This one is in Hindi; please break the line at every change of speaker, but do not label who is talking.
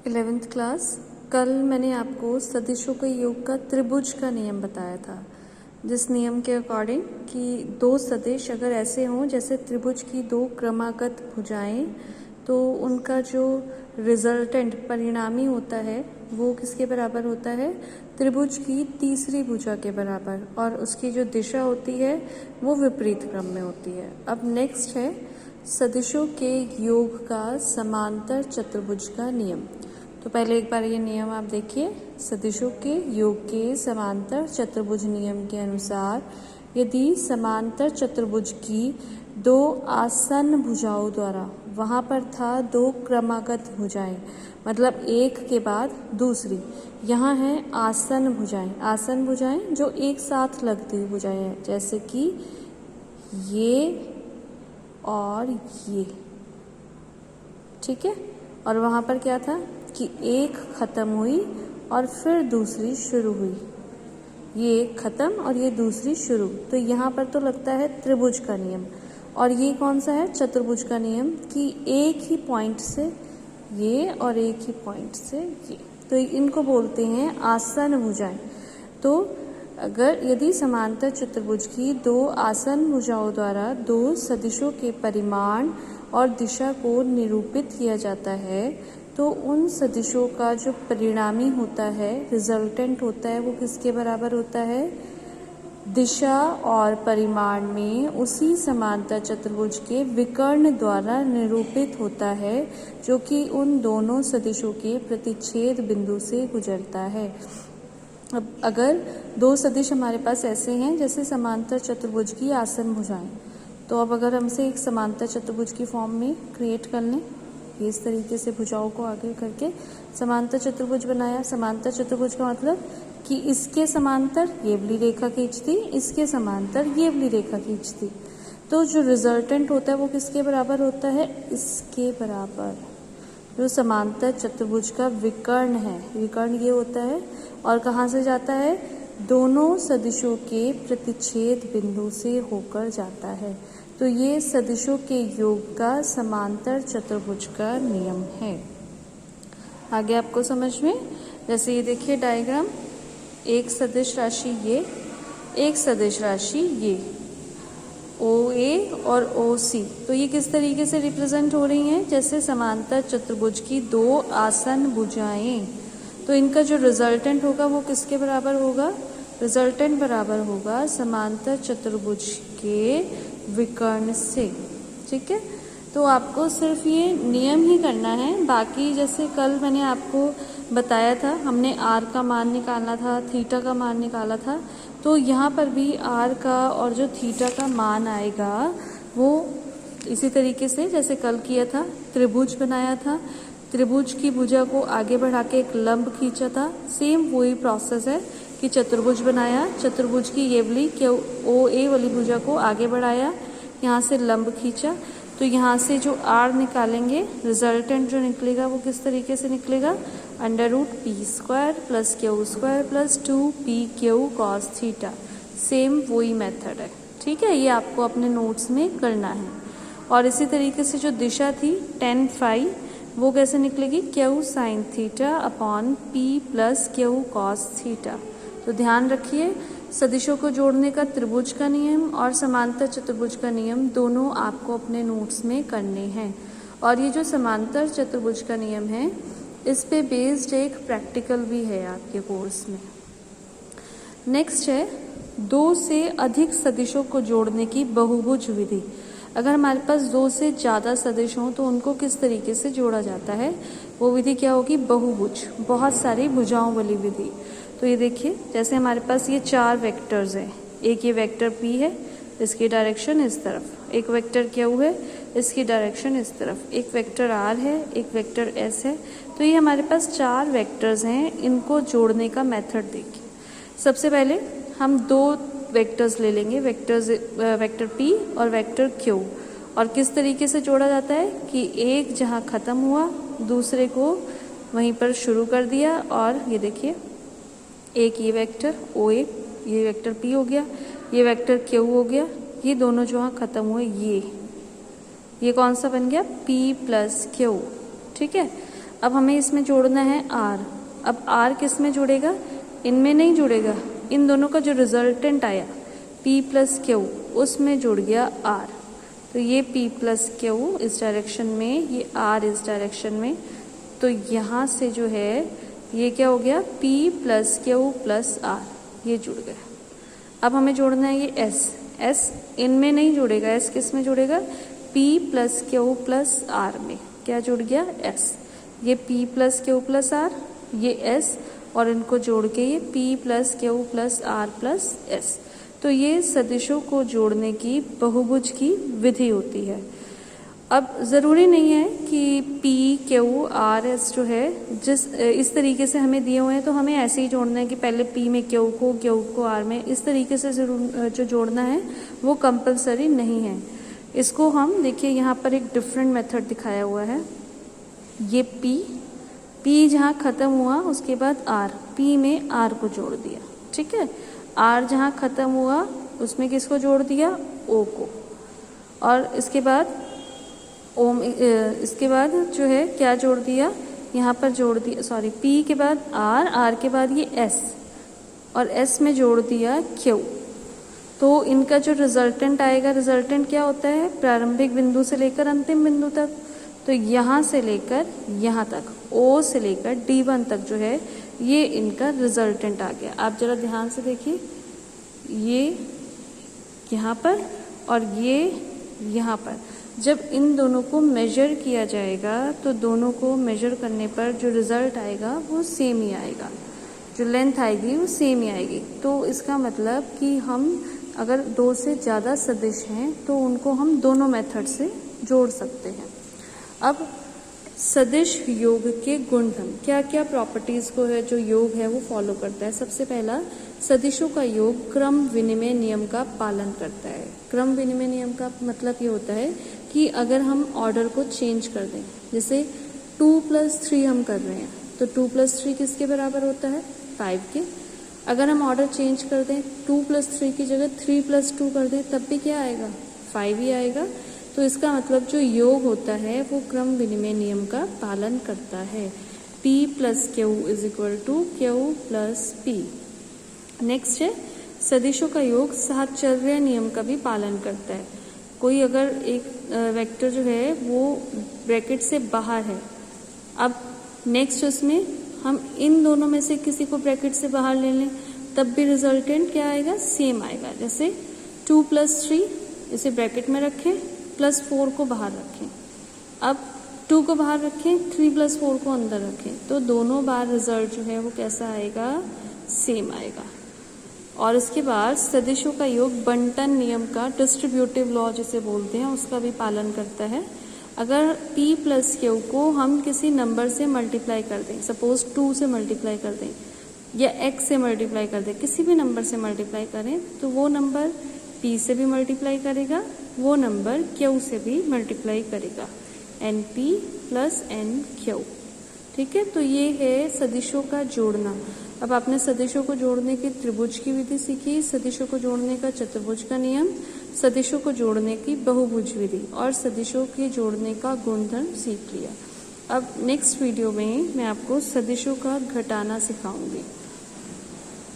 11th class. कल मैंने आपको सदिशों के योग का त्रिभुज का नियम बताया था, जिस नियम के अकॉर्डिंग कि दो सदिश अगर ऐसे हों जैसे त्रिभुज की दो क्रमागत भुजाएं, तो उनका जो रिजल्टेंट परिणामी होता है वो किसके बराबर होता है? त्रिभुज की तीसरी भुजा के बराबर, और उसकी जो दिशा होती है वो विपरीत क्रम में होती है। अब नेक्स्ट है सदिशों के योग का समांतर चतुर्भुज का नियम। तो पहले एक बार ये नियम आप देखिए। सदिशों के योग के समांतर चतुर्भुज नियम के अनुसार यदि समांतर चतुर्भुज की दो आसन्न भुजाओं द्वारा, वहाँ पर था दो क्रमागत भुजाएं, मतलब एक के बाद दूसरी, यहाँ है आसन्न भुजाएं। आसन्न भुजाएं जो एक साथ लगती हुई भुजाएं हैं, जैसे कि ये और ये, ठीक है। और वहाँ पर क्या था कि एक खत्म हुई और फिर दूसरी शुरू हुई, ये एक खत्म और ये दूसरी शुरू। तो यहाँ पर तो लगता है त्रिभुज का नियम। और ये कौन सा है? चतुर्भुज का नियम, कि एक ही पॉइंट से ये और एक ही पॉइंट से ये, तो इनको बोलते हैं आसन्न भुजाएं। तो अगर यदि समांतर चतुर्भुज की दो आसन्न भुजाओं द्वारा दो सदिशों के परिमाण और दिशा को निरूपित किया जाता है, तो उन सदिशों का जो परिणामी होता है, रिजल्टेंट होता है, वो किसके बराबर होता है? दिशा और परिमाण में उसी समांतर चतुर्भुज के विकर्ण द्वारा निरूपित होता है, जो कि उन दोनों सदिशों के प्रतिच्छेद बिंदु से गुजरता है। अब अगर दो सदिश हमारे पास ऐसे हैं जैसे समांतर चतुर्भुज की आसन्न भुजाएं, तो अब अगर हमसे एक समांतर चतुर्भुज की फॉर्म में क्रिएट कर लें, इस तरीके से भुजाओं को आगे करके समांतर चतुर्भुज बनाया। समांतर चतुर्भुज का मतलब कि इसके समांतर ये वाली रेखा खींचती, इसके समांतर ये वाली रेखा खींचती, तो जो रिजल्टेंट होता है वो किसके बराबर होता है? इसके बराबर। जो समांतर चतुर्भुज का विकर्ण है, विकर्ण ये होता है और कहाँ से जाता है? दोनों सदिशों के प्रतिच्छेद बिंदु से होकर जाता है। तो ये सदिशों के योग का समांतर चतुर्भुज का नियम है। आगे आपको समझ में, जैसे ये देखिए डायग्राम, एक सदिश राशि ये, एक सदिश राशि ये, OA और OC, तो ये किस तरीके से रिप्रेजेंट हो रही हैं? जैसे समांतर चतुर्भुज की दो आसन्न भुजाएं। तो इनका जो रिजल्टेंट होगा वो किसके बराबर होगा? रिजल्टेंट बराबर होगा समांतर चतुर्भुज के विकर्ण से, ठीक है। तो आपको सिर्फ ये नियम ही करना है। बाकी जैसे कल मैंने आपको बताया था, हमने R का मान निकालना था, थीटा का मान निकाला था, तो यहाँ पर भी R का और जो थीटा का मान आएगा वो इसी तरीके से जैसे कल किया था, त्रिभुज बनाया था, त्रिभुज की भुजा को आगे बढ़ा के एक लंब खींचा था। सेम वही प्रोसेस है कि चतुर्भुज बनाया, चतुर्भुज की ये वाली OA वाली भुजा को आगे बढ़ाया, यहाँ से लंब खींचा, तो यहाँ से जो R निकालेंगे, रिजल्टेंट जो निकलेगा वो किस तरीके से निकलेगा? √p² + q² + 2pq cos theta. Same वही मेथड है, ठीक है। ये आपको अपने नोट्स में करना है। और इसी तरीके से जो दिशा थी tan phi, वो कैसे निकलेगी? q sin theta upon p + q cos theta. तो ध्यान रखिए, सदिशों को जोड़ने का त्रिभुज का नियम और समांतर चतुर्भुज का नियम दोनों आपको अपने नोट्स में करने हैं। और ये जो समांतर चतुर्भुज का नियम है, इस पे बेस्ड एक प्रैक्टिकल भी है आपके कोर्स में। नेक्स्ट है दो से अधिक सदिशों को जोड़ने की बहुभुज विधि। अगर हमारे पास दो से ज़्यादा सदिश हों तो उनको किस तरीके से जोड़ा जाता है? वो विधि क्या होगी? बहुभुज, बहुत सारी भुजाओं वाली विधि। तो ये देखिए, जैसे हमारे पास ये चार वेक्टर्स हैं, एक ये वेक्टर P है, इसकी डायरेक्शन इस तरफ, एक वेक्टर Q है, इसकी डायरेक्शन इस तरफ, एक वेक्टर R है, एक वेक्टर S है। तो ये हमारे पास चार वेक्टर्स हैं, इनको जोड़ने का मेथड देखिए। सबसे पहले हम दो वेक्टर्स ले लेंगे, वेक्टर P और वेक्टर Q, और किस तरीके से जोड़ा जाता है कि एक जहाँ ख़त्म हुआ दूसरे को वहीं पर शुरू कर दिया। और ये देखिए, एक ये वेक्टर OA, ये वेक्टर P हो गया, ये वेक्टर Q हो गया, ये दोनों जहाँ ख़त्म हुए ये कौन सा बन गया? P + Q, ठीक है। अब हमें इसमें जोड़ना है r। अब r किस में जुड़ेगा, इनमें नहीं जुड़ेगा, इन दोनों का जो रिजल्टेंट आया p प्लस क्यू उसमें जुड़ गया r। तो ये p प्लस क्यू इस डायरेक्शन में, ये r इस डायरेक्शन में, तो यहाँ से जो है ये क्या हो गया p plus Q plus r, ये जुड़ गया। अब हमें जोड़ना है ये s इनमें नहीं जुड़ेगा, s किस में जुड़ेगा, p plus Q plus r में, क्या जुड़ गया s, ये p plus Q plus r, ये s, और इनको जोड़ के ये p plus Q plus r plus s। तो ये सदिशों को जोड़ने की बहुभुज की विधि होती है। अब ज़रूरी नहीं है कि p क्यू r s जो है जिस इस तरीके से हमें दिए हुए हैं तो हमें ऐसे ही जोड़ना है कि पहले p में क्यू को r में, इस तरीके से ज़रूर जो जोड़ना है वो कंपलसरी नहीं है। इसको हम देखिए यहाँ पर एक डिफरेंट मेथड दिखाया हुआ है। ये p जहाँ ख़त्म हुआ उसके बाद r, p में r को जोड़ दिया, ठीक है। r जहाँ ख़त्म हुआ उसमें किसको जोड़ दिया, o को, और इसके बाद जो है क्या जोड़ दिया, यहाँ पर जोड़ दिया, सॉरी p के बाद r के बाद ये s, और s में जोड़ दिया q। तो इनका जो रिजल्टेंट आएगा, रिजल्टेंट क्या होता है, प्रारंभिक बिंदु से लेकर अंतिम बिंदु तक। तो यहाँ से लेकर यहाँ तक, O से लेकर D1 तक जो है ये इनका रिजल्टेंट आ गया। आप जरा ध्यान से देखिए, ये यहाँ पर और ये यहाँ पर, जब इन दोनों को मेजर किया जाएगा तो दोनों को मेजर करने पर जो रिज़ल्ट आएगा वो सेम ही आएगा, जो लेंथ आएगी वो सेम ही आएगी। तो इसका मतलब कि हम अगर दो से ज़्यादा सदिश हैं तो उनको हम दोनों मेथड से जोड़ सकते हैं। अब सदिश योग के गुणधर्म, क्या क्या प्रॉपर्टीज़ को है जो योग है वो फॉलो करता है। सबसे पहला, सदिशों का योग क्रम विनिमय नियम का पालन करता है। क्रम विनिमय नियम का मतलब ये होता है कि अगर हम ऑर्डर को चेंज कर दें, जैसे 2 + 3 हम कर रहे हैं तो 2 + 3 किसके बराबर होता है, 5 के। अगर हम ऑर्डर चेंज कर दें, 2 + 3 की जगह 3 + 2 कर दें, तब भी क्या आएगा, 5 ही आएगा। तो इसका मतलब जो योग होता है वो क्रम विनिमय नियम का पालन करता है। p + q = q + p। Next है, सदिशों का योग साहचर्य नियम का भी पालन करता है। कोई अगर एक वेक्टर जो है वो ब्रैकेट से बाहर है, अब नेक्स्ट उसमें हम इन दोनों में से किसी को ब्रैकेट से बाहर ले लें, तब भी रिजल्टेंट क्या आएगा, सेम आएगा। जैसे 2 + 3 इसे ब्रैकेट में रखें, +4 को बाहर रखें। अब 2 को बाहर रखें, 3 + 4 को अंदर रखें, तो दोनों बार रिजल्ट जो है वो कैसा आएगा, सेम आएगा। और इसके बाद सदिशों का योग बंटन नियम का, डिस्ट्रीब्यूटिव लॉ जिसे बोलते हैं, उसका भी पालन करता है। अगर p + q को हम किसी नंबर से मल्टीप्लाई कर दें, सपोज 2 से मल्टीप्लाई कर दें या x से मल्टीप्लाई कर दें, किसी भी नंबर से मल्टीप्लाई करें, तो वो नंबर p से भी मल्टीप्लाई करेगा, वो नंबर q से भी मल्टीप्लाई करेगा, np + nq, ठीक है। तो ये है सदिशों का जोड़ना। अब आपने सदिशों को जोड़ने की त्रिभुज की विधि सीखी, सदिशों को जोड़ने का चतुर्भुज का नियम, सदिशों को जोड़ने की बहुभुज विधि और सदिशों के जोड़ने का गुणधर्म सीख लिया। अब नेक्स्ट वीडियो में मैं आपको सदिशों का घटाना सिखाऊंगी।